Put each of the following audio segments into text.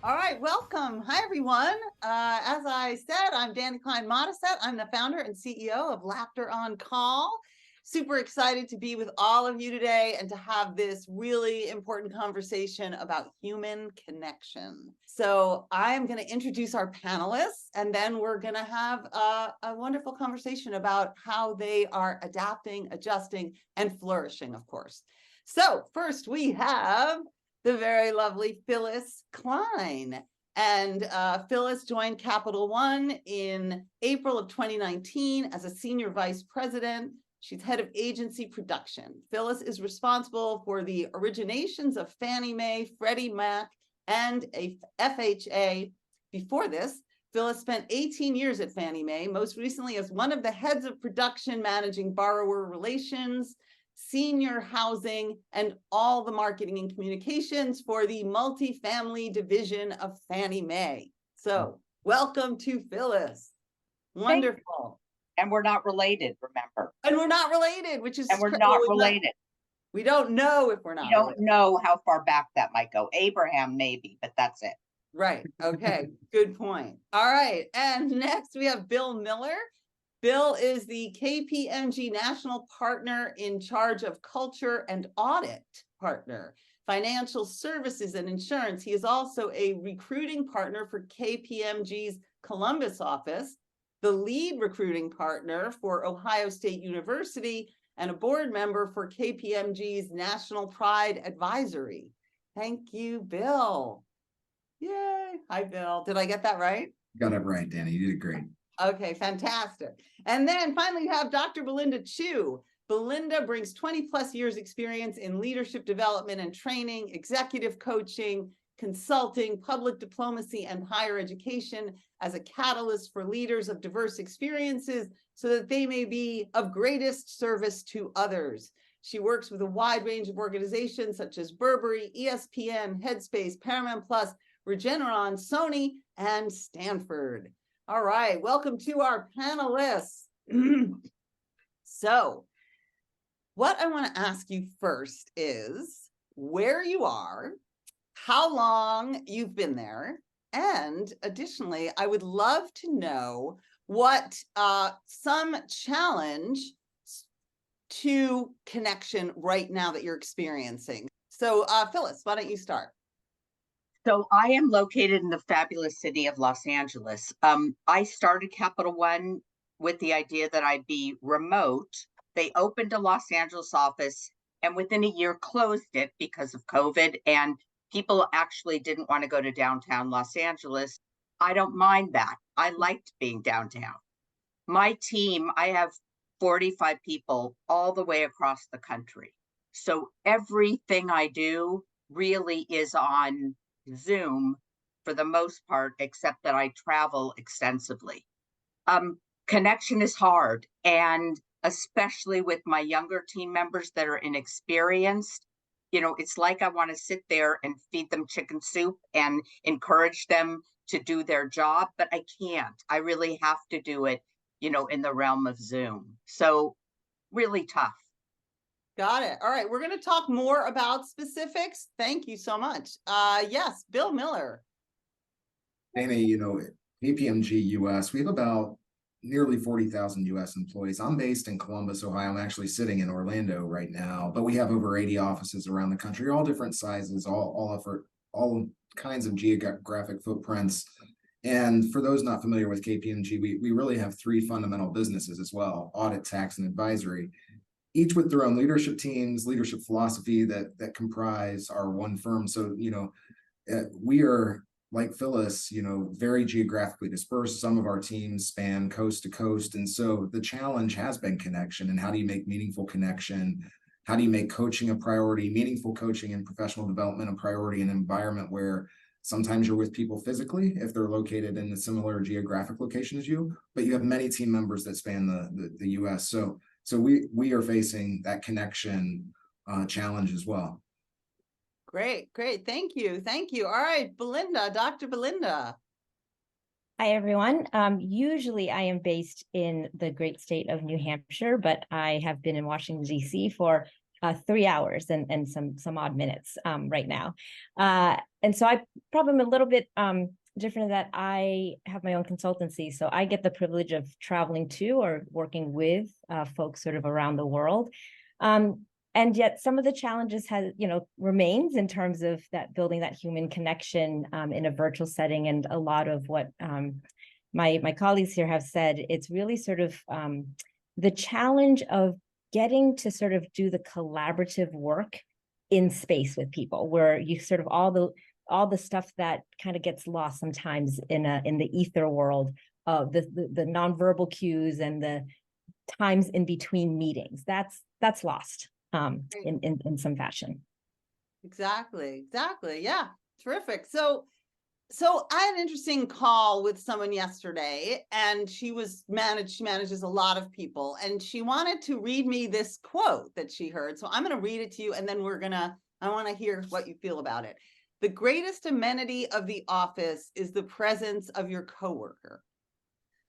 All right, welcome. Hi, everyone. As I said, I'm Dani Klein Modisett. I'm the founder and CEO of Laughter on Call. Super excited to be with all of you today and to have this really important conversation about human connection. So I'm going to introduce our panelists, and then we're going to have a wonderful conversation about how they are adapting, adjusting, and flourishing, of course. So first we have the very lovely Phyllis Klein. And Phyllis joined Capital One in April of 2019 as a senior vice president. She's head of agency production. Phyllis is responsible for the originations of Fannie Mae, Freddie Mac, and a FHA. Before this, Phyllis spent 18 years at Fannie Mae, most recently as one of the heads of production managing borrower relations, senior housing, and all the marketing and communications for the multifamily division of Fannie Mae. So welcome to Phyllis. Wonderful. And we're not related, remember. And we're not related, which is And we're not related. We don't know if we're not. We don't know how far back that might go. Abraham, maybe, but that's it. Right. Okay. Good point. All right. And next we have Bill Miller. Bill is the KPMG National Partner in charge of Culture and Audit Partner, Financial Services and Insurance. He is also a recruiting partner for KPMG's Columbus office, the lead recruiting partner for Ohio State University, and a board member for KPMG's National Pride Advisory. Thank you, Bill. Yay. Hi, Bill. Did I get that right? Got it right, Dani. You did great. Okay, fantastic. And then finally, you have Dr. Belinda Chu. Belinda brings 20 plus years experience in leadership development and training, executive coaching, consulting, public diplomacy, and higher education as a catalyst for leaders of diverse experiences so that they may be of greatest service to others. She works with a wide range of organizations such as Burberry, ESPN, Headspace, Paramount Plus, Regeneron, Sony, and Stanford. All right, welcome to our panelists. So, what I want to ask you first is where you are, how long you've been there, and additionally, I would love to know what some challenge to connection right now that you're experiencing. So, Phyllis, why don't you start? So I am located in the fabulous city of Los Angeles. I started Capital One with the idea that I'd be remote. They opened a Los Angeles office and within a year closed it because of COVID, and people actually didn't want to go to downtown Los Angeles. I don't mind that. I liked being downtown. My team, I have 45 people all the way across the country. So everything I do really is on Zoom for the most part, except that I travel extensively. Connection is hard, and especially with my younger team members that are inexperienced, it's like I want to sit there and feed them chicken soup and encourage them to do their job, but I can't. I really have to do it, in the realm of Zoom. So really tough. Got it. All right, we're going to talk more about specifics. Thank you so much. Yes, Bill Miller. Dani, KPMG US, we have about nearly 40,000 US employees. I'm based in Columbus, Ohio. I'm actually sitting in Orlando right now, but we have over 80 offices around the country, all different sizes, all kinds of geographic footprints. And for those not familiar with KPMG, we really have three fundamental businesses as well: audit, tax, and advisory, each with their own leadership teams, leadership philosophy that comprise our one firm. So, we are, like Phyllis, very geographically dispersed. Some of our teams span coast to coast. And so the challenge has been connection. And how do you make meaningful connection? How do you make coaching a priority, meaningful coaching and professional development a priority in an environment where sometimes you're with people physically if they're located in a similar geographic location as you, but you have many team members that span the US. So we are facing that connection challenge as well. Great. Thank you. All right, Belinda, Dr. Belinda. Hi, everyone. Usually I am based in the great state of New Hampshire, but I have been in Washington, D.C. for 3 hours and some odd minutes right now. And so I probably am a little bit different in that I have my own consultancy. So I get the privilege of traveling to or working with folks sort of around the world. And yet some of the challenges remains in terms of that building that human connection in a virtual setting. And a lot of what my colleagues here have said, it's really sort of the challenge of getting to sort of do the collaborative work in space with people, where you sort of all the stuff that kind of gets lost sometimes in the ether world of the nonverbal cues and the times in between meetings. That's lost in some fashion. Exactly. Yeah. Terrific. So I had an interesting call with someone yesterday, and she manages a lot of people, and she wanted to read me this quote that she heard. So I'm going to read it to you, and then I want to hear what you feel about it. The greatest amenity of the office is the presence of your coworker.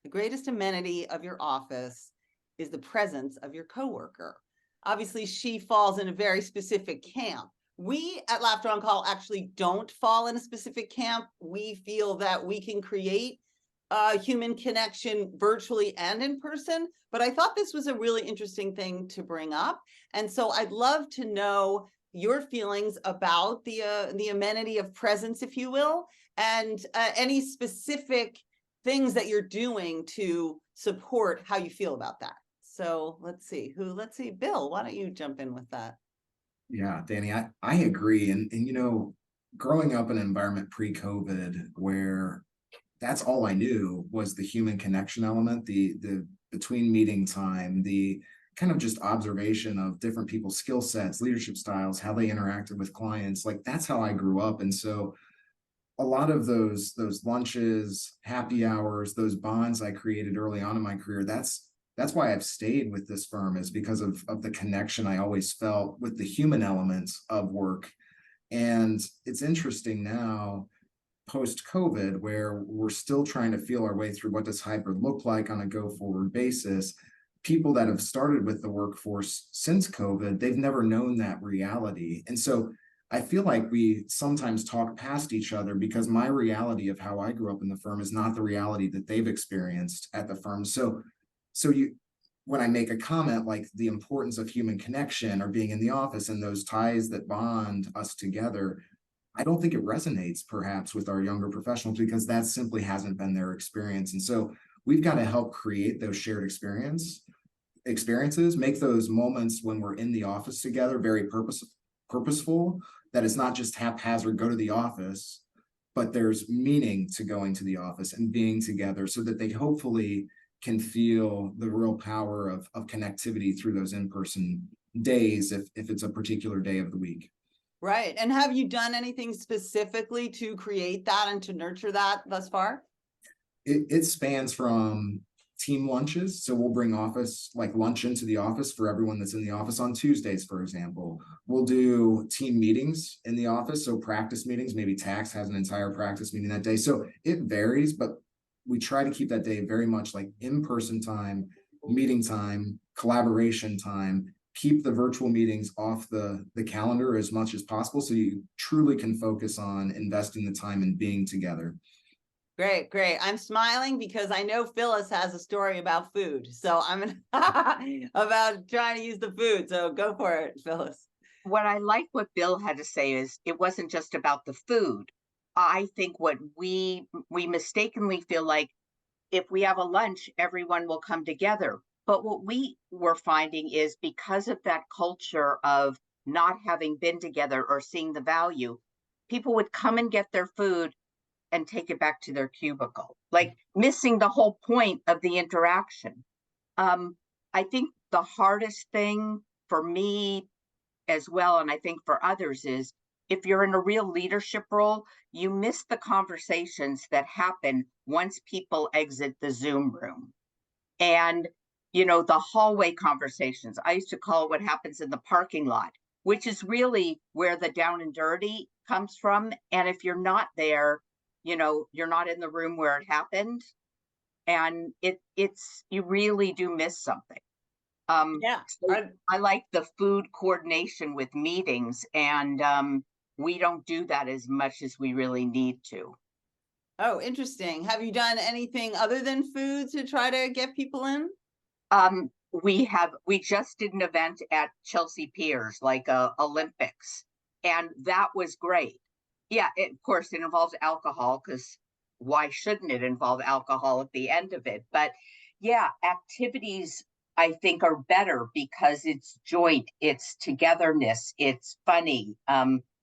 The greatest amenity of your office is the presence of your coworker. Obviously, she falls in a very specific camp. We at Laughter on Call actually don't fall in a specific camp. We feel that we can create human connection virtually and in person. But I thought this was a really interesting thing to bring up. And so I'd love to know your feelings about the amenity of presence, if you will, and any specific things that you're doing to support how you feel about that. So let's see, Bill, why don't you jump in with that? Yeah, Danny, I agree. And growing up in an environment pre-COVID where that's all I knew was the human connection element, the between meeting time, the kind of just observation of different people's skill sets, leadership styles, how they interacted with clients. Like that's how I grew up. And so a lot of those lunches, happy hours, those bonds I created early on in my career, that's why I've stayed with this firm, is because of the connection I always felt with the human elements of work. And it's interesting now, post-COVID, where we're still trying to feel our way through what does hybrid look like on a go-forward basis. People that have started with the workforce since COVID, they've never known that reality. And so I feel like we sometimes talk past each other because my reality of how I grew up in the firm is not the reality that they've experienced at the firm. So when I make a comment like the importance of human connection or being in the office and those ties that bond us together, I don't think it resonates perhaps with our younger professionals because that simply hasn't been their experience. And so we've got to help create those shared experiences, make those moments when we're in the office together very purposeful, that it's not just haphazard, go to the office, but there's meaning to going to the office and being together so that they hopefully can feel the real power of connectivity through those in-person days if it's a particular day of the week. Right. And have you done anything specifically to create that and to nurture that thus far? It spans from team lunches. So we'll bring lunch into the office for everyone that's in the office on Tuesdays, for example. We'll do team meetings in the office. So practice meetings, maybe tax has an entire practice meeting that day. So it varies, but we try to keep that day very much like in-person time, meeting time, collaboration time, keep the virtual meetings off the calendar as much as possible so you truly can focus on investing the time and being together. Great. I'm smiling because I know Phyllis has a story about food. So I'm about trying to use the food. So go for it, Phyllis. What I like what Bill had to say is it wasn't just about the food. I think what we mistakenly feel like if we have a lunch, everyone will come together. But what we were finding is because of that culture of not having been together or seeing the value, people would come and get their food and take it back to their cubicle, like missing the whole point of the interaction. I think the hardest thing for me as well, and I think for others, is if you're in a real leadership role, you miss the conversations that happen once people exit the Zoom room. And, the hallway conversations, I used to call it what happens in the parking lot, which is really where the down and dirty comes from. And if you're not there, you're not in the room where it happened. And you really do miss something. Yeah. So I like the food coordination with meetings, and we don't do that as much as we really need to. Oh, interesting. Have you done anything other than food to try to get people in? We just did an event at Chelsea Piers, like Olympics, and that was great. Yeah, of course it involves alcohol, because why shouldn't it involve alcohol at the end of it? But yeah, activities I think are better because it's joint, it's togetherness, it's funny.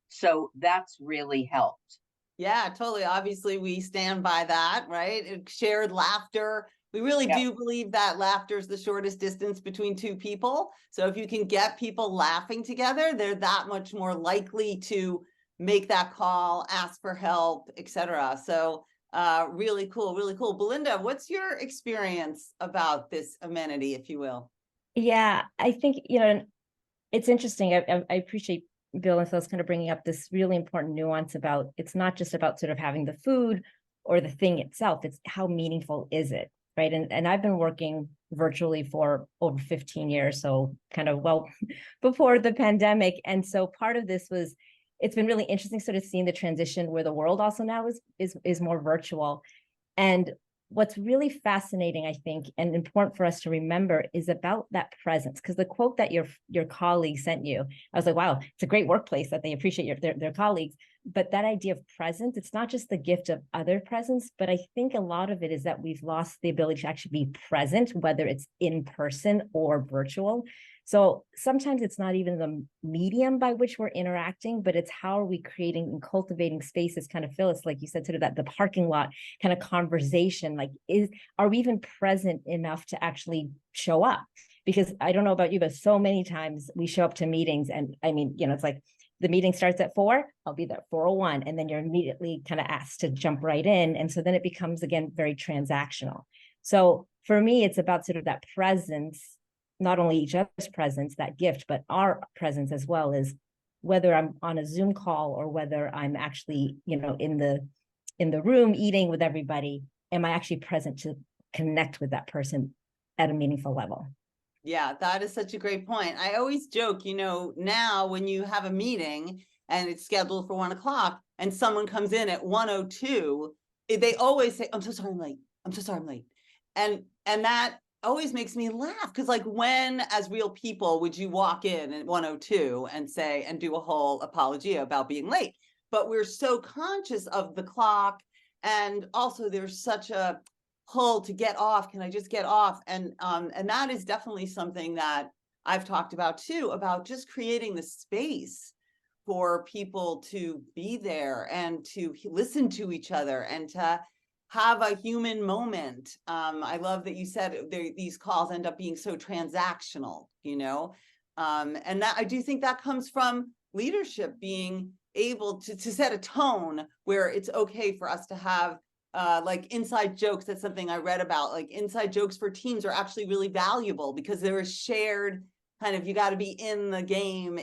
So that's really helped. Yeah, totally. Obviously, we stand by that, right? Shared laughter. We really Yep. do believe that laughter is the shortest distance between two people. So if you can get people laughing together, they're that much more likely to make that call, ask for help, etc. So really cool, really cool. Belinda, what's your experience about this amenity, if you will? Yeah, I think, it's interesting. I appreciate Bill and Phil's kind of bringing up this really important nuance about it's not just about sort of having the food or the thing itself, it's how meaningful is it, right? And I've been working virtually for over 15 years, so kind of well before the pandemic. And so part of this was, it's been really interesting sort of seeing the transition where the world also now is more virtual. And what's really fascinating, I think, and important for us to remember is about that presence. Because the quote that your colleague sent you, I was like, wow, it's a great workplace that they appreciate their colleagues. But that idea of presence, it's not just the gift of other presence, but I think a lot of it is that we've lost the ability to actually be present, whether it's in person or virtual. So sometimes it's not even the medium by which we're interacting, but it's how are we creating and cultivating spaces, kind of, Phyllis, like you said, sort of that the parking lot kind of conversation, like are we even present enough to actually show up? Because I don't know about you, but so many times we show up to meetings and I mean, it's like the meeting starts at 4, I'll be there at 4:01, and then you're immediately kind of asked to jump right in. And so then it becomes, again, very transactional. So for me, it's about sort of that presence, not only each other's presence, that gift, but our presence as well, is whether I'm on a Zoom call or whether I'm actually, in the room eating with everybody, am I actually present to connect with that person at a meaningful level? Yeah, that is such a great point. I always joke, now when you have a meeting and it's scheduled for 1 o'clock and someone comes in at 1:02, they always say, I'm so sorry I'm late. I'm so sorry I'm late. And that always makes me laugh, because like, when as real people would you walk in at 1:02 and say and do a whole apologia about being late? But we're so conscious of the clock, and also there's such a pull to get off. Can I just get off? And that is definitely something that I've talked about too, about just creating the space for people to be there and to listen to each other and to have a human moment. I love that you said these calls end up being so transactional, and that I do think that comes from leadership being able to set a tone where it's okay for us to have like inside jokes. That's something I read about. Like, inside jokes for teams are actually really valuable because they're a shared kind of, you got to be in the game,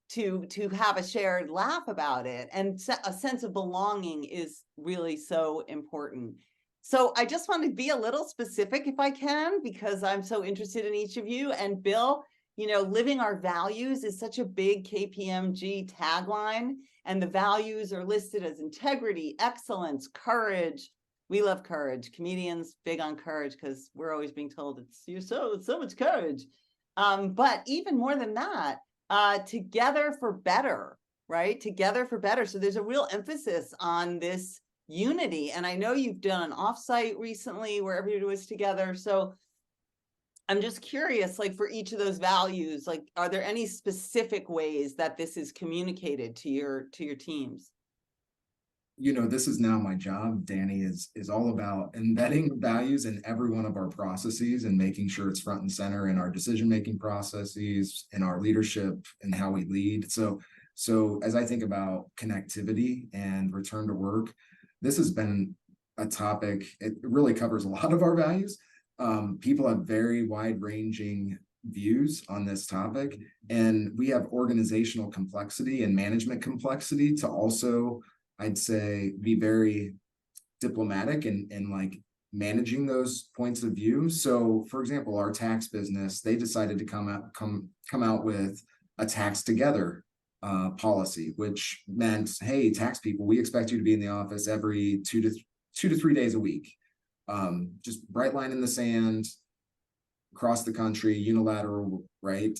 to have a shared laugh about it, and a sense of belonging is really so important. So I just want to be a little specific if I can, because I'm so interested in each of you. And Bill, living our values is such a big KPMG tagline, and the values are listed as integrity, excellence, courage. We love courage. Comedians big on courage, because we're always being told it's so much courage. But even more than that, together for better, right? Together for better. So there's a real emphasis on this unity. And I know you've done an offsite recently where everybody was together. So I'm just curious, like, for each of those values, like, are there any specific ways that this is communicated to your teams? This is now my job, Dani, is all about embedding values in every one of our processes and making sure it's front and center in our decision-making processes, in our leadership, and how we lead. So as I think about connectivity and return to work, this has been a topic. It really covers a lot of our values. People have very wide-ranging views on this topic, and we have organizational complexity and management complexity to also, I'd say, be very diplomatic and like managing those points of view. So for example, our tax business, they decided to come out with a tax together policy, which meant, hey, tax people, we expect you to be in the office every 2 to 3 days a week. Just bright line in the sand, across the country, unilateral, right?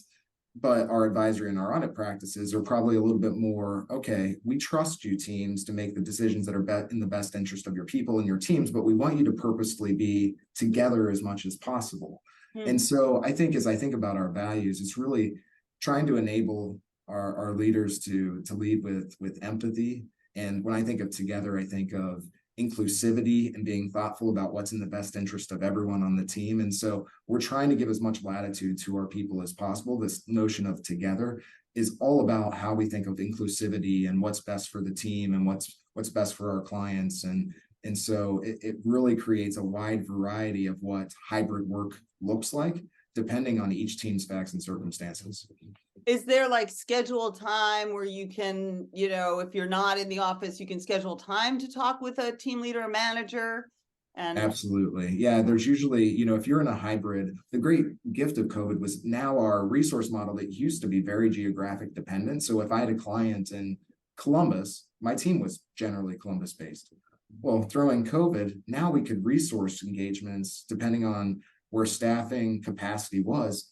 But our advisory and our audit practices are probably a little bit more, okay, we trust you teams to make the decisions that are in the best interest of your people and your teams, but we want you to purposefully be together as much as possible. And so I think, as I think about our values, it's really trying to enable our leaders to lead with empathy. And when I think of together, I think of inclusivity and being thoughtful about what's in the best interest of everyone on the team. And so we're trying to give as much latitude to our people as possible. This notion of together is all about how we think of inclusivity and what's best for the team and what's best for our clients. And so it really creates a wide variety of what hybrid work looks like, depending on each team's facts and circumstances. Is there like scheduled time where you can, if you're not in the office, you can schedule time to talk with a team leader or manager? And absolutely. Yeah, there's usually, if you're in a hybrid, the great gift of COVID was now our resource model that used to be very geographic dependent. So if I had a client in Columbus, my team was generally Columbus based. Well, throwing COVID, now we could resource engagements depending on where staffing capacity was,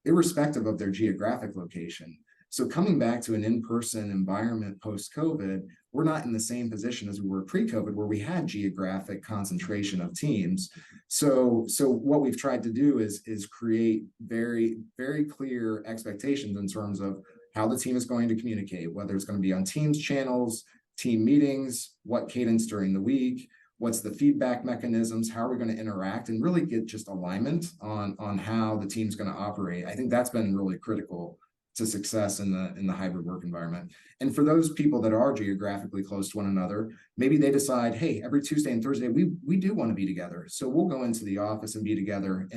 irrespective of their geographic location. So coming back to an in-person environment post-COVID, we're not in the same position as we were pre-COVID, where we had geographic concentration of teams. So what we've tried to do is create very, very clear expectations in terms of how the team is going to communicate, whether it's going to be on Teams channels, team meetings, what cadence during the week, what's the feedback mechanisms, how are we going to interact, and really get just alignment on how the team's going to operate. I think that's been really critical to success in the hybrid work environment. And for those people that are geographically close to one another, maybe they decide, hey, every Tuesday and Thursday, we do want to be together. So we'll go into the office and be together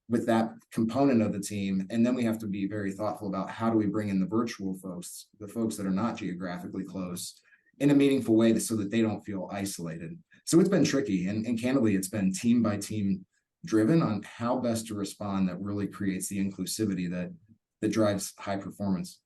with that component of the team. And then we have to be very thoughtful about how do we bring in the virtual folks, the folks that are not geographically close, in a meaningful way so that they don't feel isolated. So it's been tricky, and candidly, it's been team by team driven on how best to respond that really creates the inclusivity that drives high performance.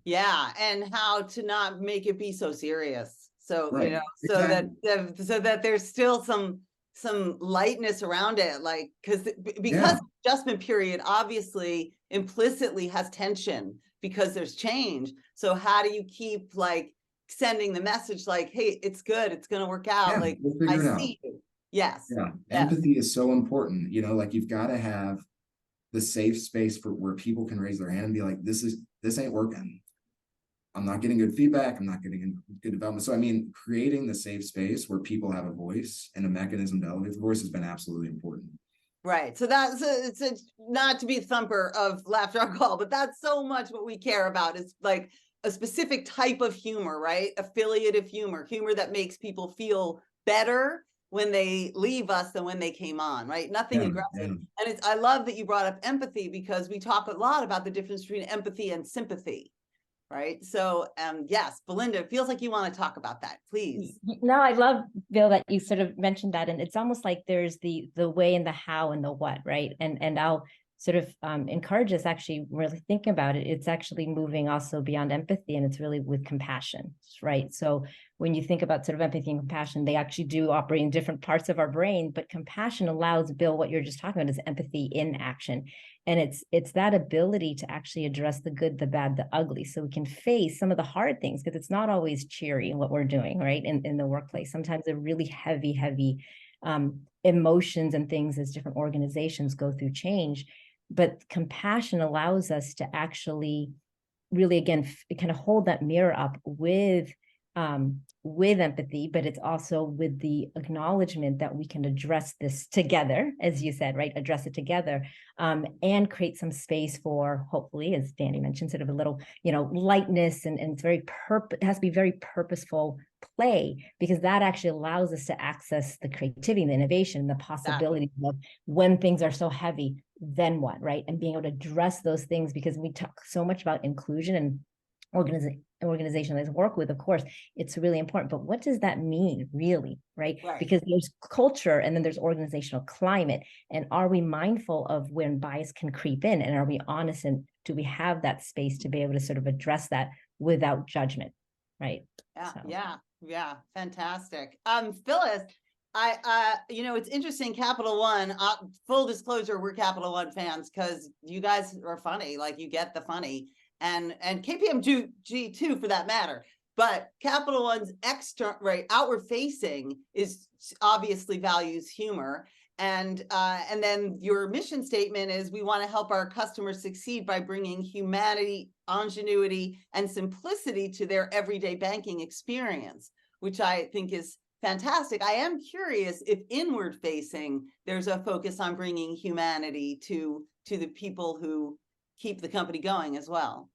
Yeah, and how to not make it be so serious. So, right. so exactly. that there's still some lightness around it, like, because adjustment period obviously implicitly has tension because there's change. So how do you keep like sending the message like, hey, it's good, it's going to work out, like, we'll I figure see you. Yes. Yeah, empathy is so important. Like you've got to have the safe space for where people can raise their hand and be like, this ain't working. I'm not getting good feedback. I'm not getting good development. So I mean, creating the safe space where people have a voice and a mechanism to elevate the voice has been absolutely important. Right. So that's it's not to be a thumper of Laughter on Call, but that's so much what we care about is like a specific type of humor, right? Affiliative humor that makes people feel better when they leave us than when they came on, right? Nothing aggressive. Yeah. And I love that you brought up empathy, because we talk a lot about the difference between empathy and sympathy, right? So yes, Belinda, it feels like you want to talk about that, please. No, I love, Bill, that you sort of mentioned that, and it's almost like there's the way and the how and the what, right? And I'll sort of encourage us actually really thinking about it. It's actually moving also beyond empathy, and it's really with compassion, right? So when you think about sort of empathy and compassion, they actually do operate in different parts of our brain, but compassion allows, Bill, what you're just talking about is empathy in action. And it's that ability to actually address the good, the bad, the ugly, so we can face some of the hard things, because it's not always cheery in what we're doing, right? In the workplace, sometimes they're really heavy emotions and things as different organizations go through change. But compassion allows us to actually really, again, kind of hold that mirror up with empathy, but it's also with the acknowledgement that we can address this together, as you said, right? Address it together, and create some space for, hopefully, as Dani mentioned, sort of a little, lightness, and it's it has to be very purposeful play, because that actually allows us to access the creativity and the innovation, the possibilities of when things are so heavy, then what, right? And being able to address those things, because we talk so much about inclusion and organization I work with, of course, it's really important. But what does that mean, really, right? Right. Because there's culture and then there's organizational climate. And are we mindful of when bias can creep in? And are we honest? And do we have that space to be able to sort of address that without judgment, right? Yeah, So. yeah, fantastic. Phyllis, it's interesting, Capital One, full disclosure, we're Capital One fans because you guys are funny, like you get the funny, and KPMG too, for that matter. But Capital One's outward facing is obviously values humor. And then your mission statement is we want to help our customers succeed by bringing humanity, ingenuity, and simplicity to their everyday banking experience, which I think is fantastic. I am curious if inward facing, there's a focus on bringing humanity to the people who keep the company going as well.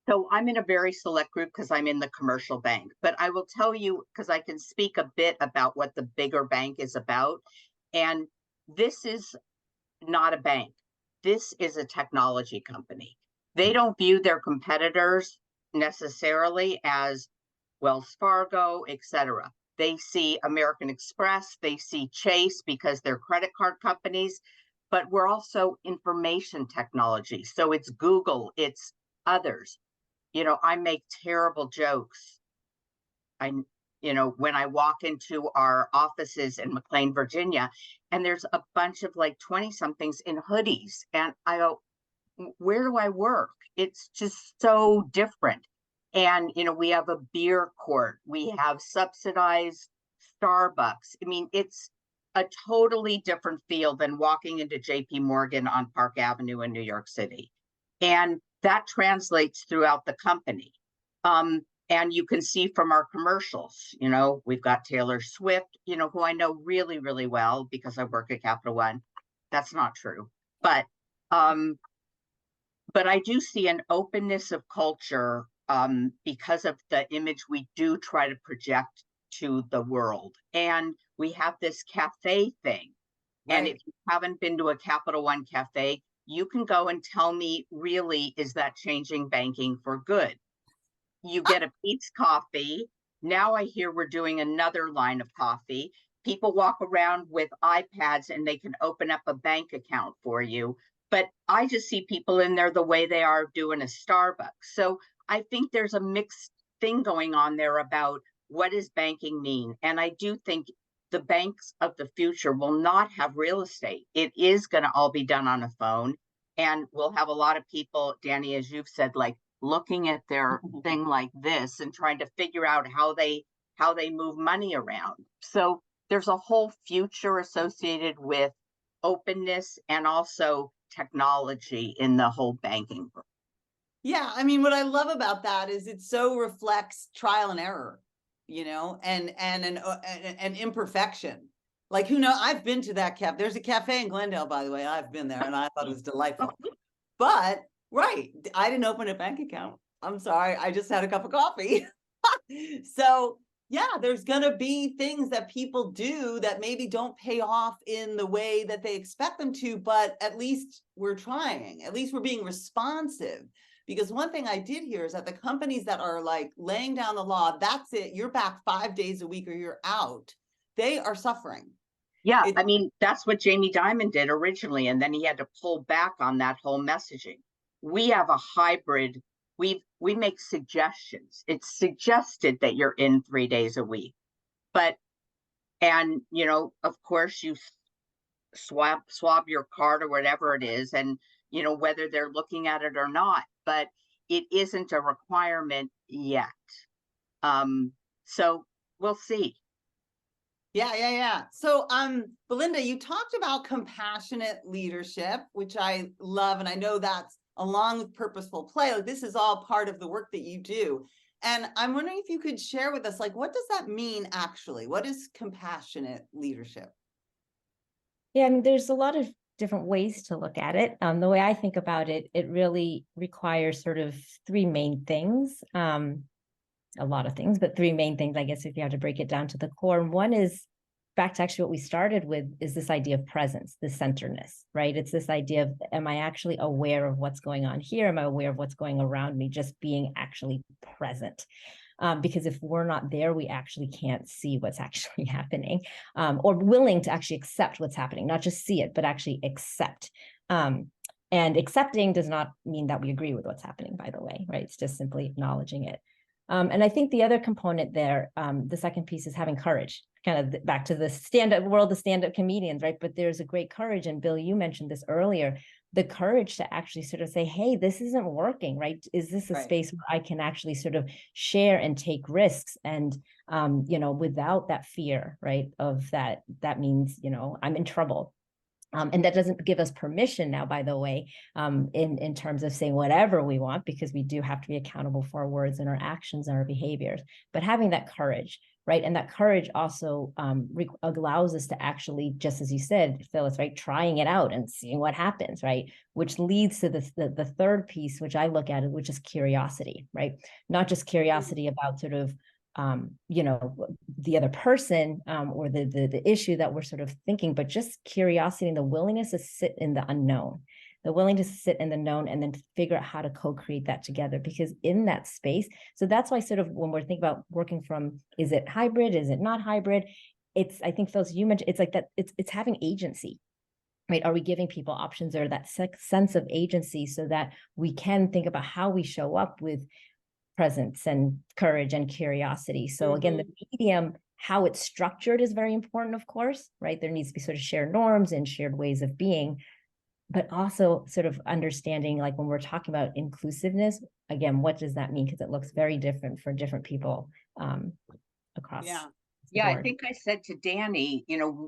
So I'm in a very select group because I'm in the commercial bank, but I will tell you, because I can speak a bit about what the bigger bank is about. And this is not a bank. This is a technology company. They don't view their competitors necessarily as Wells Fargo, etc. They see American Express, they see Chase because they're credit card companies, but we're also information technology. So it's Google, it's others. I make terrible jokes. When I walk into our offices in McLean, Virginia, and there's a bunch of like 20 somethings in hoodies. And I go, where do I work? It's just so different. And, we have a beer court, we have subsidized Starbucks. I mean, it's a totally different feel than walking into JP Morgan on Park Avenue in New York City. And that translates throughout the company. And you can see from our commercials, we've got Taylor Swift, who I know really, really well because I work at Capital One. That's not true. But I do see an openness of culture because of the image we do try to project to the world. And we have this cafe thing. Right. And if you haven't been to a Capital One cafe, you can go and tell me, really, is that changing banking for good? You get a Peet's coffee. Now I hear we're doing another line of coffee. People walk around with iPads and they can open up a bank account for you. But I just see people in there the way they are doing a Starbucks. So I think there's a mixed thing going on there about what does banking mean? And I do think the banks of the future will not have real estate. It is going to all be done on a phone. And we'll have a lot of people, Dani, as you've said, like looking at their thing like this and trying to figure out how they move money around. So there's a whole future associated with openness and also technology in the whole banking world. Yeah, I mean, what I love about that is it so reflects trial and error, and an imperfection. Like, I've been to that cafe. There's a cafe in Glendale, by the way. I've been there and I thought it was delightful. But right, I didn't open a bank account. I'm sorry, I just had a cup of coffee. So yeah, there's gonna be things that people do that maybe don't pay off in the way that they expect them to, but at least we're trying. At least we're being responsive. Because one thing I did hear is that the companies that are like laying down the law, that's it, you're back 5 days a week or you're out, they are suffering. Yeah, I mean, that's what Jamie Dimon did originally, and then he had to pull back on that whole messaging. We have a hybrid. We make suggestions. It's suggested that you're in 3 days a week, and of course you swab your card or whatever it is, and whether they're looking at it or not, but it isn't a requirement yet. So we'll see. Yeah. So, Belinda, you talked about compassionate leadership, which I love. And I know that's along with purposeful play. Like, this is all part of the work that you do. And I'm wondering if you could share with us, like, what does that mean actually? What is compassionate leadership? Yeah, I mean, there's a lot of different ways to look at it. The way I think about it, it really requires sort of 3 main things. A lot of things, but 3 main things, I guess, if you have to break it down to the core. And one is back to actually what we started with is this idea of presence, this centeredness, right? It's this idea of, am I actually aware of what's going on here? Am I aware of what's going around me? Just being actually present. Because if we're not there, we actually can't see what's actually happening, or willing to actually accept what's happening, not just see it, but actually accept. And accepting does not mean that we agree with what's happening, by the way, right? It's just simply acknowledging it. And I think the other component there, the second piece is having courage, kind of back to the stand-up world, the stand-up comedians, right? But there's a great courage. And Bill, you mentioned this earlier, the courage to actually sort of say, hey, this isn't working, right? Is this a space where I can actually sort of share and take risks? And, without that fear, right, of that means, I'm in trouble. And that doesn't give us permission now, by the way, in terms of saying whatever we want, because we do have to be accountable for our words and our actions and our behaviors. But having that courage, right? And that courage also allows us to actually, just as you said, Phyllis, right? Trying it out and seeing what happens, right? Which leads to the third piece, which I look at it, which is curiosity, right? Not just curiosity about sort of the other person or the issue that we're sort of thinking, but just curiosity and the willingness to sit in the unknown, the willingness to sit in the known and then figure out how to co-create that together. Because in that space, so that's why sort of when we're thinking about working from, is it hybrid, is it not hybrid? I think Phyllis, you mentioned, it's like that, it's having agency. Right? Are we giving people options or that sense of agency so that we can think about how we show up with presence and courage and curiosity? So again, the medium, how it's structured is very important, of course, right? There needs to be sort of shared norms and shared ways of being, but also sort of understanding, like when we're talking about inclusiveness, again, what does that mean? Because it looks very different for different people across. Yeah, I think I said to Dani,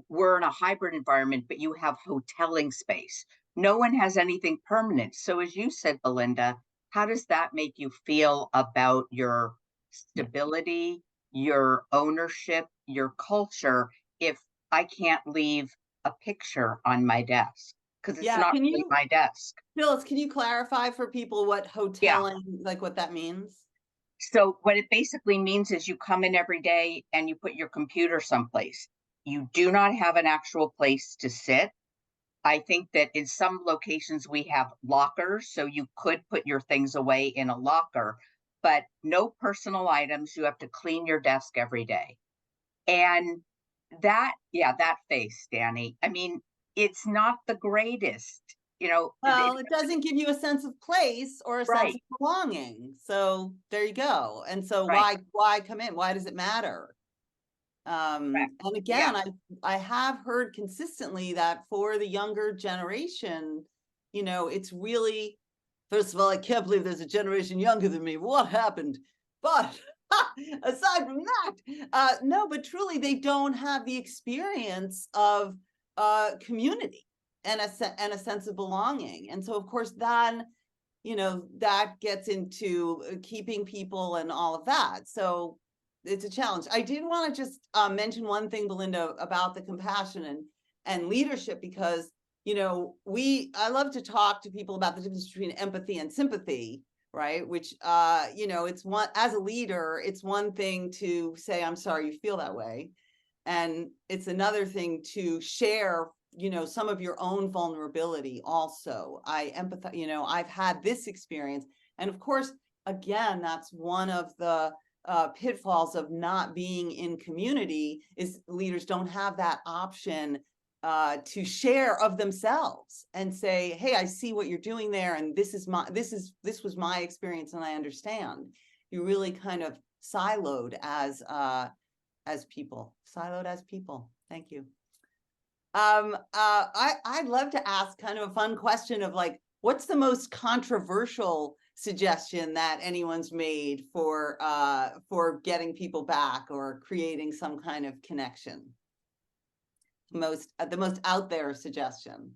we're in a hybrid environment, but you have hoteling space. No one has anything permanent. So as you said, Belinda, how does that make you feel about your stability, your ownership, your culture, if I can't leave a picture on my desk? Because it's not really my desk. Phyllis, can you clarify for people what hoteling, like what that means? So what it basically means is you come in every day and you put your computer someplace. You do not have an actual place to sit. I think that in some locations we have lockers, so you could put your things away in a locker, but no personal items. You have to clean your desk every day. And that face, Dani, I mean, it's not the greatest, Well, it doesn't give you a sense of place or a sense of belonging. So there you go. And so why come in? Why does it matter? And again, I have heard consistently that for the younger generation, it's really, first of all, I can't believe there's a generation younger than me. What happened? But aside from that, no, but truly they don't have the experience of community and a sense of belonging. And so of course then, that gets into keeping people and all of that. So it's a challenge. I did want to just mention one thing, Belinda, about the compassion and leadership, because, I love to talk to people about the difference between empathy and sympathy, right? Which, it's one, as a leader, it's one thing to say, I'm sorry you feel that way. And it's another thing to share, some of your own vulnerability also. I empathize, I've had this experience. And of course, again, that's one of the pitfalls of not being in community, is leaders don't have that option to share of themselves and say, hey, I see what you're doing there, and this was my experience and I understand. You really kind of siloed as people. Thank you. I'd love to ask kind of a fun question of like, what's the most controversial suggestion that anyone's made for getting people back or creating some kind of connection? The most out there suggestion.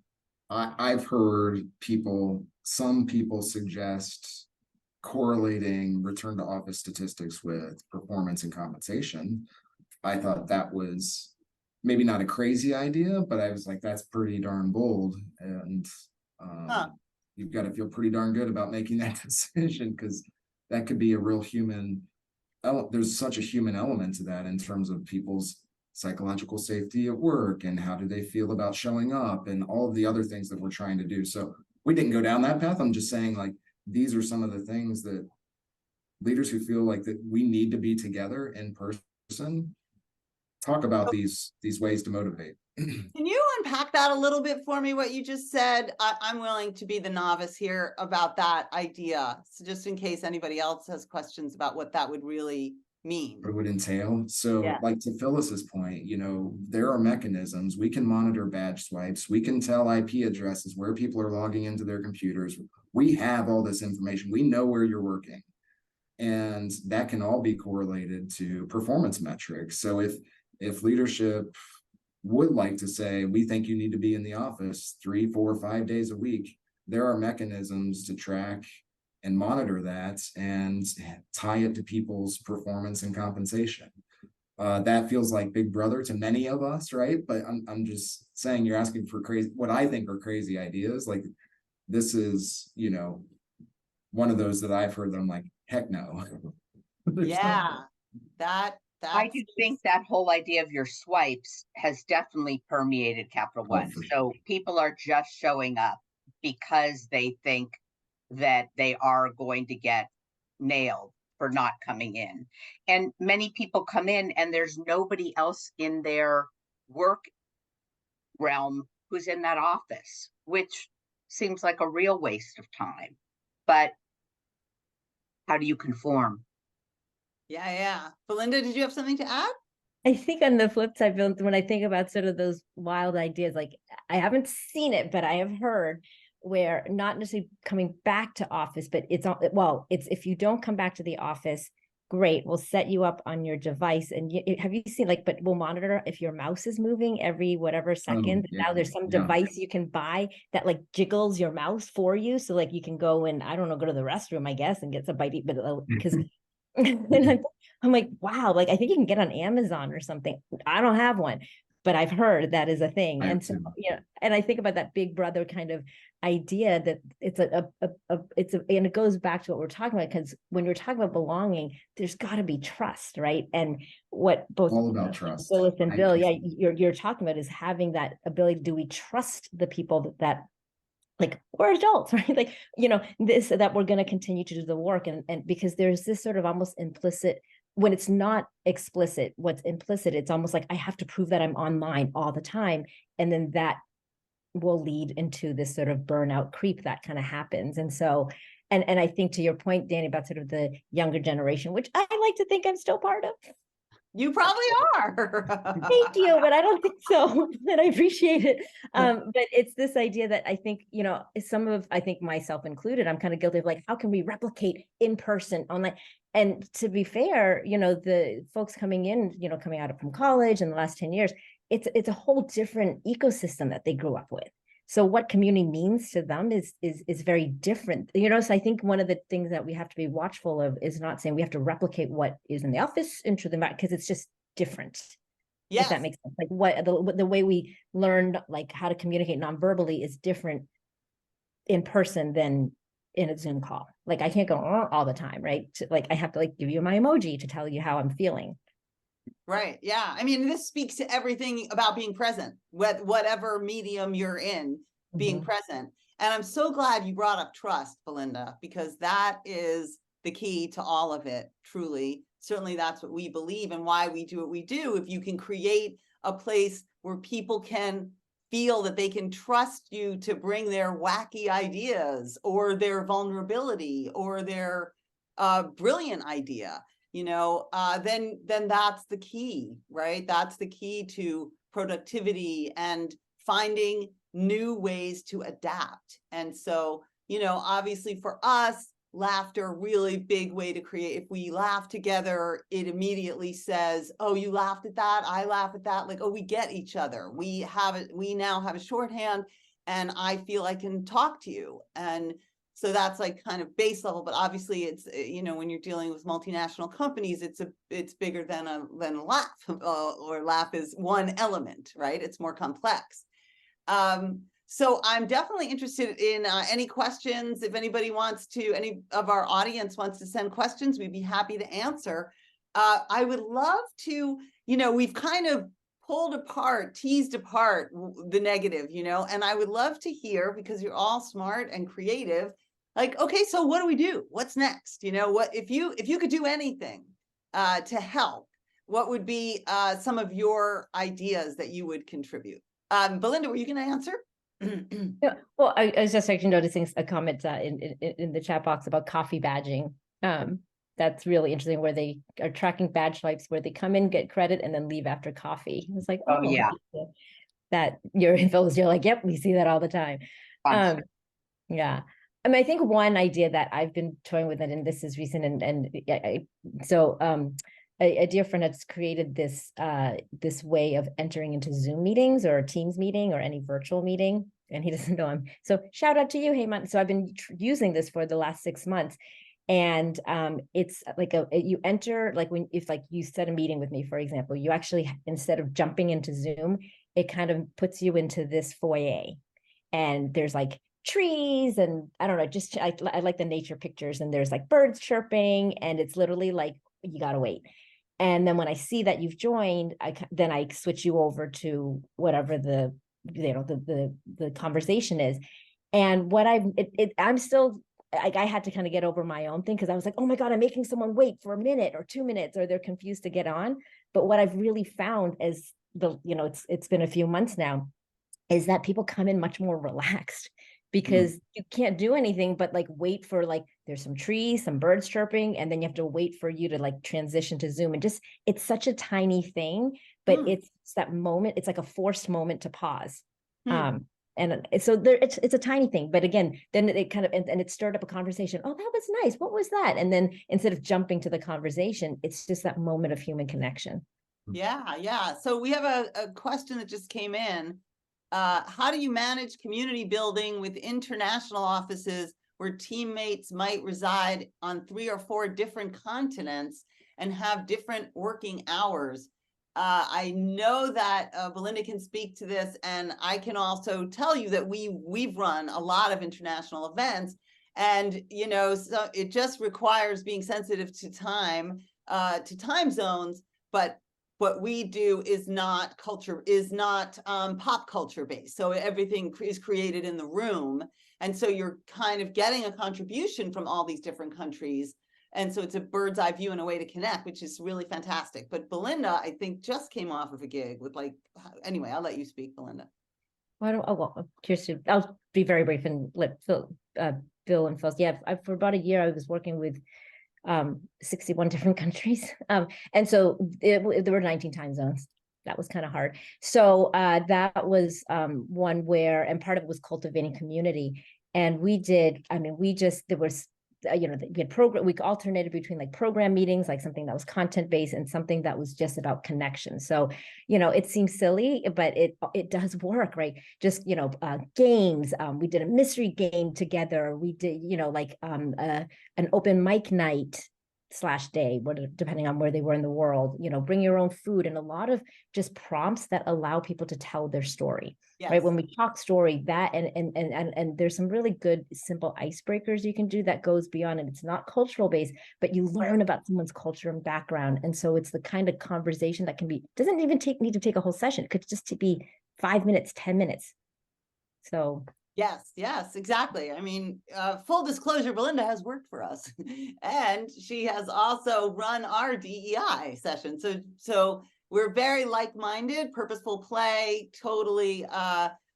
I've heard some people suggest correlating return to office statistics with performance and compensation. I thought that was maybe not a crazy idea, but I was like, that's pretty darn bold. And you've got to feel pretty darn good about making that decision, because that could be a real human, there's such a human element to that in terms of people's psychological safety at work and how do they feel about showing up and all of the other things that we're trying to do. So we didn't go down that path. I'm just saying, like, these are some of the things that leaders who feel like that we need to be together in person talk about these ways to motivate. Can you unpack that a little bit for me, what you just said? I'm willing to be the novice here about that idea. So just in case anybody else has questions about what that would really mean. What it would entail. So Yeah. like to Phyllis's point, you know, there are mechanisms. We can monitor badge swipes. We can tell IP addresses where people are logging into their computers. We have all this information. We know where you're working. And that can all be correlated to performance metrics. So if leadership would like to say, we think you need to be in the office 3, 4, 5 days a week, there are mechanisms to track and monitor that and tie it to people's performance and compensation. That feels like Big Brother to many of us, right? But I'm just saying, you're asking for crazy, what I think are crazy ideas. Like, this is, you know, one of those that I've heard that I'm like, heck no. Yeah, that I do think that whole idea of your swipes has definitely permeated Capital One. for So people are just showing up because they think that they are going to get nailed for not coming in. And many people come in and there's nobody else in their work realm who's in that office, which seems like a real waste of time. But how do you conform? Yeah. Belinda, did you have something to add? I think on the flip side, when I think about sort of those wild ideas, like I haven't seen it, but I have heard where not necessarily coming back to office, but it's if you don't come back to the office, great, we'll set you up on your device. And have you seen, like, but we'll monitor if your mouse is moving every whatever second. Now there's some device you can buy that like jiggles your mouse for you. So like you can go and, I don't know, go to the restroom, I guess, and get some bite, but because and I'm like, wow, like I think you can get on Amazon or something. I don't have one, but I've heard that is a thing. And so, and I think about that Big Brother kind of idea that it's and it goes back to what we're talking about, because when you're talking about belonging, there's got to be trust, right? And what both all about trust. Phyllis and Bill, you're talking about is having that ability. Do we trust the people that like we're adults, right? Like, that we're going to continue to do the work. And because there's this sort of almost implicit, when it's not explicit, what's implicit, it's almost like I have to prove that I'm online all the time. And then that will lead into this sort of burnout creep that kind of happens. And so, and I think to your point, Dani, about sort of the younger generation, which I like to think I'm still part of. You probably are. Thank you, but I don't think so. And I appreciate it. But it's this idea that I think, I think myself included, I'm kind of guilty of like, how can we replicate in person online? And to be fair, the folks coming in, coming out from college in the last 10 years, it's a whole different ecosystem that they grew up with. So what community means to them is very different, so I think one of the things that we have to be watchful of is not saying we have to replicate what is in the office into the back, because it's just different. Yes. If that makes sense. Like the way we learned like how to communicate non-verbally is different in person than in a Zoom call. Like I can't go all the time, right? Like I have to like give you my emoji to tell you how I'm feeling. Right. Yeah. I mean, this speaks to everything about being present, whatever medium you're in, being present. And I'm so glad you brought up trust, Belinda, because that is the key to all of it. Truly. Certainly that's what we believe and why we do what we do. If you can create a place where people can feel that they can trust you to bring their wacky ideas or their vulnerability or their brilliant idea, then that's the key, right? That's the key to productivity and finding new ways to adapt. And so, obviously for us, laughter, really big way to create. If we laugh together, it immediately says, oh, you laughed at that, I laugh at that. Like, oh, we get each other. We now have a shorthand and I feel I can talk to you. And so that's like kind of base level, but obviously it's, when you're dealing with multinational companies, it's bigger than a laugh, or laugh is one element, right? It's more complex. So I'm definitely interested in any questions. If anybody wants to, any of our audience wants to send questions, we'd be happy to answer. I would love to, we've kind of pulled apart, teased apart the negative, you know, and I would love to hear, because you're all smart and creative, like, okay, so what do we do? What's next? You know, what if you could do anything to help, what would be some of your ideas that you would contribute? Belinda, were you going to answer? Yeah, well, I was just actually noticing a comment in the chat box about coffee badging. That's really interesting, where they are tracking badge types where they come in, get credit, and then leave after coffee. It's like, Oh, yeah. that you're like, yep, we see that all the time. Fun. Yeah. I mean, I think one idea that I've been toying with it, and this is recent, a dear friend has created this this way of entering into Zoom meetings or a Teams meeting or any virtual meeting, and he doesn't know I'm. So shout out to you, Heyman. So I've been using this for the last 6 months, and it's like you enter, like if you set a meeting with me, for example, you actually, instead of jumping into Zoom, it kind of puts you into this foyer, and there's like trees and I don't know, just I like the nature pictures, and there's like birds chirping, and it's literally like you gotta wait. And then when I see that you've joined, then I switch you over to whatever the conversation is. And what I'm still, I had to kind of get over my own thing, because I was like, oh my God, I'm making someone wait for a minute or 2 minutes, or they're confused to get on. But what I've really found is it's been a few months now, is that people come in much more relaxed, because you can't do anything but like wait for, like, there's some trees, some birds chirping, and then you have to wait for you to like transition to Zoom. And just, it's such a tiny thing, but it's that moment, it's like a forced moment to pause. And so it's a tiny thing, but again, then it kind of, and it stirred up a conversation. Oh, that was nice. What was that? And then instead of jumping to the conversation, it's just that moment of human connection. Yeah. So we have a question that just came in. How do you manage community building with international offices where teammates might reside on 3 or 4 different continents and have different working hours? I know that Belinda can speak to this, and I can also tell you that we've run a lot of international events, and so it just requires being sensitive to time zones, but what we do is not pop culture based. So everything is created in the room. And so you're kind of getting a contribution from all these different countries. And so it's a bird's eye view and a way to connect, which is really fantastic. But Belinda, I think, just came off of a gig with anyway, I'll let you speak, Belinda. Kirsten, I'll be very brief and let Bill and Phil. Yeah, for about a year, I was working with 61 different countries. And so there were 19 time zones. That was kind of hard. So that was one where, and part of it was cultivating community. And there was, we had we alternated between like program meetings, like something that was content based and something that was just about connection. So, it seems silly, but it does work, right? Just, games. We did a mystery game together. We did, an open mic night /day, depending on where they were in the world, bring your own food, and a lot of just prompts that allow people to tell their story. Yes. Right. When we talk story, that and there's some really good simple icebreakers you can do that goes beyond, and it's not cultural based, but you learn about someone's culture and background. And so it's the kind of conversation that doesn't even need to take a whole session. It could just be 5 minutes, 10 minutes. So Yes, exactly. I mean, full disclosure, Belinda has worked for us and she has also run our DEI session. So we're very like-minded, purposeful play, totally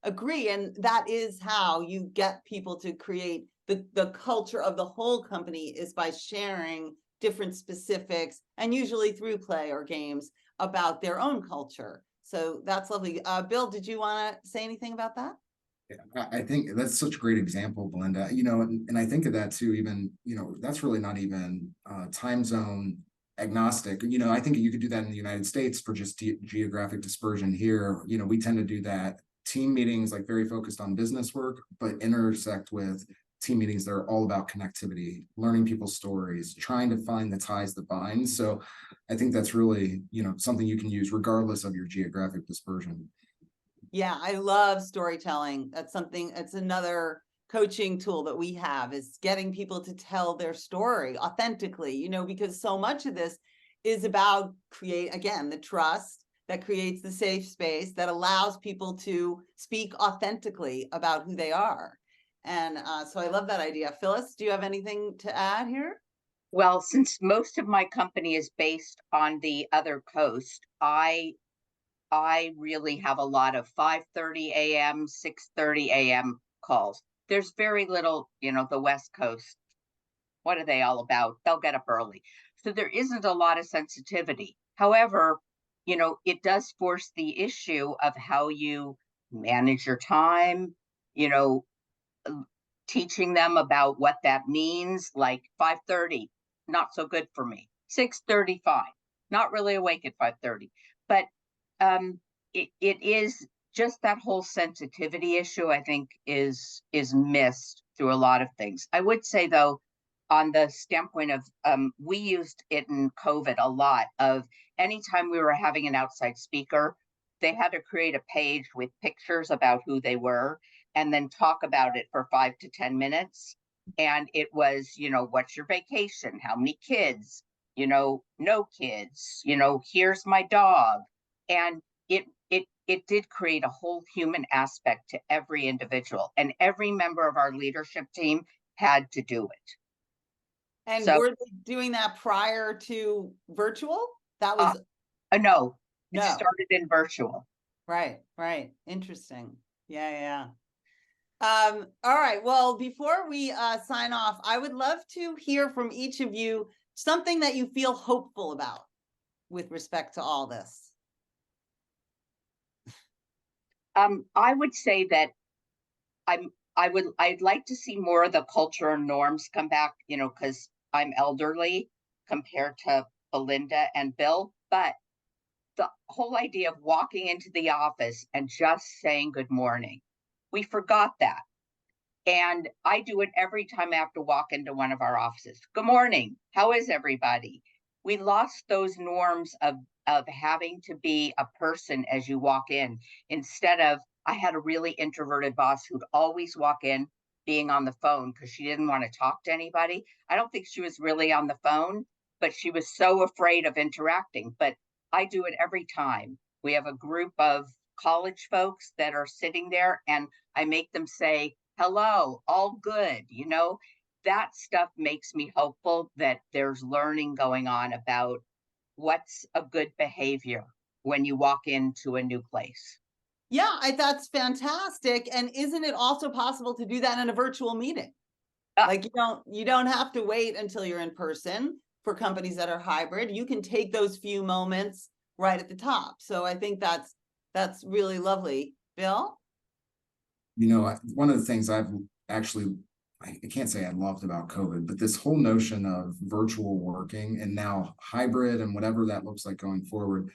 agree. And that is how you get people to create the culture of the whole company, is by sharing different specifics, and usually through play or games, about their own culture. So that's lovely. Bill, did you want to say anything about that? Yeah, I think that's such a great example, Belinda. And I think of that too, even, that's really not even time zone agnostic. I think you could do that in the United States for just geographic dispersion. Here, we tend to do that. Team meetings, like, very focused on business work, but intersect with team meetings that are all about connectivity, learning people's stories, trying to find the ties that bind. So I think that's really, something you can use regardless of your geographic dispersion. Yeah, I love storytelling. That's another coaching tool that we have, is getting people to tell their story authentically, because so much of this is about again, the trust, that creates the safe space that allows people to speak authentically about who they are. And so I love that idea. Phyllis, do you have anything to add here? Well, since most of my company is based on the other coast, I really have a lot of 5:30 a.m., 6:30 a.m. calls. There's very little, the West Coast. What are they all about? They'll get up early. So there isn't a lot of sensitivity. However, it does force the issue of how you manage your time, teaching them about what that means, like 5:30, not so good for me. 6:35, not really awake at 5:30. But it is just that whole sensitivity issue, I think, is missed through a lot of things. I would say, though, on the standpoint of we used it in COVID a lot of anytime we were having an outside speaker, they had to create a page with pictures about who they were and then talk about it for 5 to 10 minutes. And it was, what's your vacation? How many kids? No kids, here's my dog. And it did create a whole human aspect to every individual, and every member of our leadership team had to do it. And So, were they doing that prior to virtual? That was no, it no. started in virtual. Right. Interesting. Yeah. All right. Well, before we sign off, I would love to hear from each of you something that you feel hopeful about with respect to all this. I would say that I'd like to see more of the culture and norms come back, because I'm elderly compared to Belinda and Bill, but the whole idea of walking into the office and just saying good morning, we forgot that. And I do it every time I have to walk into one of our offices. Good morning. How is everybody? We lost those norms of having to be a person as you walk in. Instead of, I had a really introverted boss who'd always walk in being on the phone because she didn't want to talk to anybody. I don't think she was really on the phone, but she was so afraid of interacting. But I do it every time. We have a group of college folks that are sitting there, and I make them say, hello, all good. That stuff makes me hopeful that there's learning going on about what's a good behavior when you walk into a new place. Yeah, that's fantastic. And isn't it also possible to do that in a virtual meeting? Like you don't have to wait until you're in person for companies that are hybrid. You can take those few moments right at the top. So I think that's really lovely. Bill? One of the things I've actually, I can't say I loved about COVID, but this whole notion of virtual working and now hybrid and whatever that looks like going forward,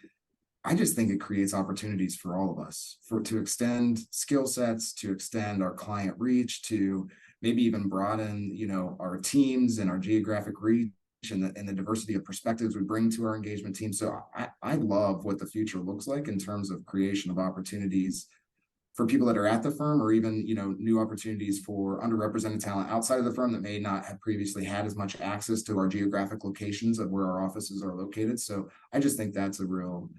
I just think it creates opportunities for all of us to extend skill sets, to extend our client reach, to maybe even broaden, our teams and our geographic reach and the diversity of perspectives we bring to our engagement team. So I love what the future looks like in terms of creation of opportunities for people that are at the firm, or even, new opportunities for underrepresented talent outside of the firm that may not have previously had as much access to our geographic locations of where our offices are located. So I just think that's a real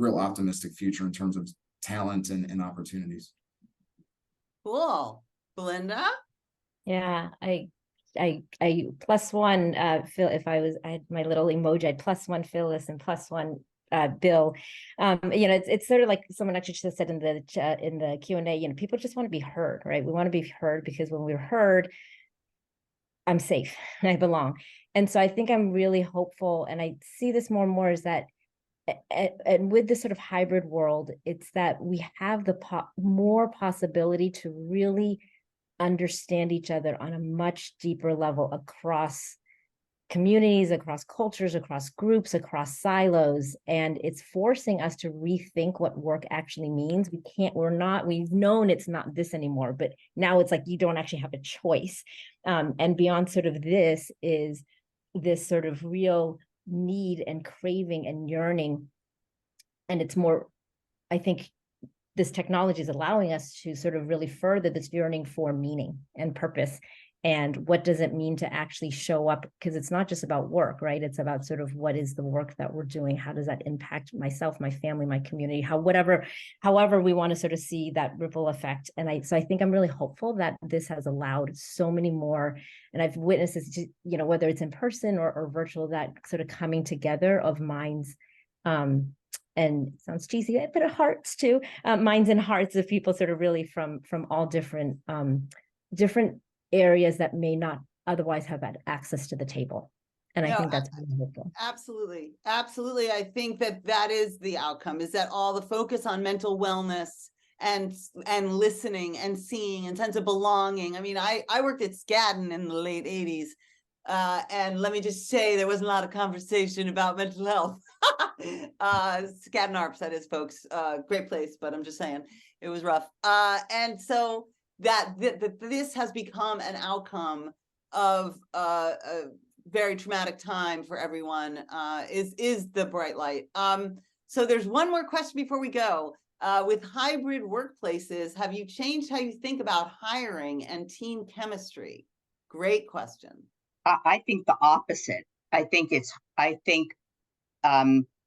optimistic future in terms of talent and opportunities. Cool. Belinda? Yeah, I +1 Phil, if I had my little emoji, I'd +1 Phyllis and +1 Bill. It's sort of like someone actually just said in the Q&A, people just want to be heard, right? We want to be heard because when we're heard, I'm safe, I belong. And so I think I'm really hopeful, and I see this more and more, is that and with this sort of hybrid world, it's that we have the more possibility to really understand each other on a much deeper level across communities, across cultures, across groups, across silos. And it's forcing us to rethink what work actually means. We've known it's not this anymore, but now it's like you don't actually have a choice. And beyond sort of this is this sort of real need and craving and yearning. And it's more, I think this technology is allowing us to sort of really further this yearning for meaning and purpose. And what does it mean to actually show up? Because it's not just about work, right? It's about sort of what is the work that we're doing? How does that impact myself, my family, my community, however we want to sort of see that ripple effect. And so I think I'm really hopeful that this has allowed so many more, and I've witnessed this, you know, whether it's in person or virtual, that sort of coming together of minds, and it sounds cheesy, but hearts too, minds and hearts of people sort of really from all different areas that may not otherwise have had access to the table. And I think that's really hopeful. Absolutely. Absolutely. I think that is the outcome, is that all the focus on mental wellness and listening and seeing and sense of belonging. I mean, I worked at Skadden in the late 80s. And let me just say, there wasn't a lot of conversation about mental health. Skadden Arps, that is, folks. Great place, but I'm just saying it was rough. And so that this has become an outcome of a very traumatic time for everyone, is the bright light. So there's one more question before we go. With hybrid workplaces, have you changed how you think about hiring and team chemistry? Great question. I think the opposite. I think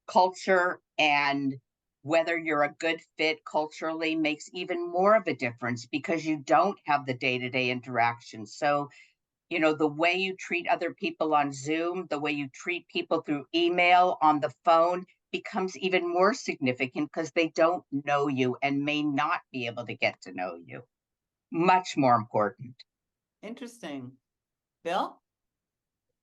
culture and whether you're a good fit culturally makes even more of a difference, because you don't have the day-to-day interaction. So, you know, the way you treat other people on Zoom, the way you treat people through email, on the phone, becomes even more significant because they don't know you and may not be able to get to know you. Much more important. Interesting. Bill?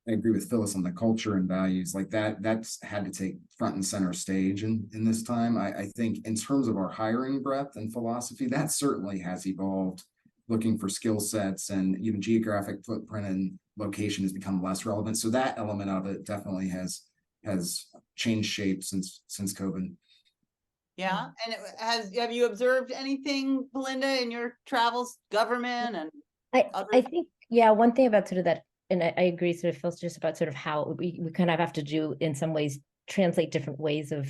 I agree with Phyllis on the culture and values like that's had to take front and center stage in this time. I think in terms of our hiring breadth and philosophy, that certainly has evolved. Looking for skill sets and even geographic footprint and location has become less relevant. So that element of it definitely has changed shape since COVID. Yeah. And have you observed anything, Belinda, in your travels, government and I think, yeah, one thing about sort of that, and I agree, sort of feels just about sort of how we kind of have to do, in some ways, translate different ways of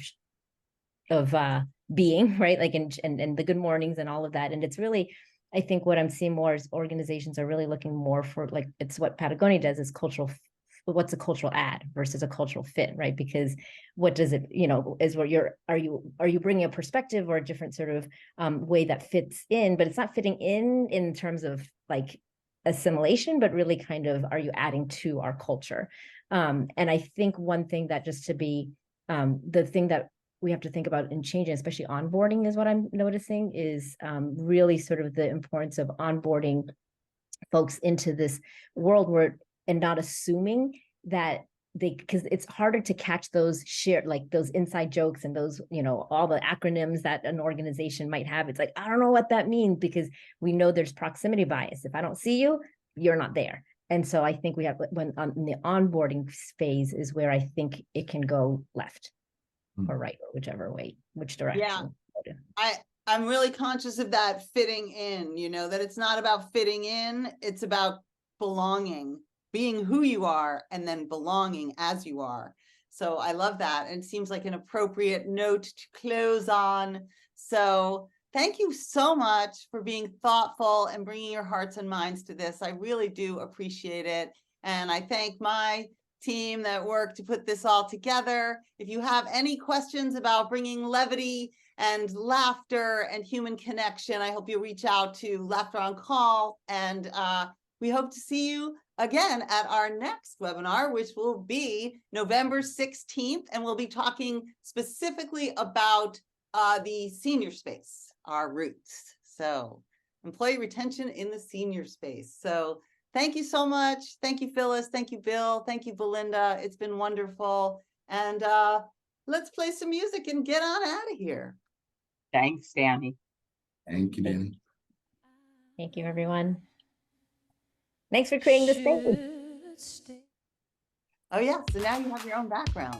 being, right? Like, and the good mornings and all of that. And it's really, I think what I'm seeing more is organizations are really looking more for, like, it's what Patagonia does, is what's a cultural add versus a cultural fit, right? Because what does it, you know, is where are you bringing a perspective or a different sort of way that fits in, but it's not fitting in terms of like assimilation, but really kind of, are you adding to our culture? And I think one thing that just to be, the thing that we have to think about in changing, especially onboarding, is what I'm noticing is really sort of the importance of onboarding folks into this world where, and not assuming that because it's harder to catch those shared, like those inside jokes and those, you know, all the acronyms that an organization might have. It's like, I don't know what that means, because we know there's proximity bias. If I don't see you, you're not there. And so I think we have, when on the onboarding phase is where I think it can go left or right, or which direction. Yeah. I'm really conscious of that fitting in, you know, that it's not about fitting in, it's about belonging, being who you are, and then belonging as you are. So I love that. And it seems like an appropriate note to close on. So thank you so much for being thoughtful and bringing your hearts and minds to this. I really do appreciate it. And I thank my team that worked to put this all together. If you have any questions about bringing levity and laughter and human connection, I hope you reach out to Laughter on Call. And we hope to see you again at our next webinar, which will be November 16th. And we'll be talking specifically about the senior space, our roots. So employee retention in the senior space. So thank you so much. Thank you, Phyllis. Thank you, Bill. Thank you, Belinda. It's been wonderful. And let's play some music and get on out of here. Thanks, Dani. Thank you, Dani. Thank you, everyone. Thanks for creating this thing. Oh yeah, so now you have your own background.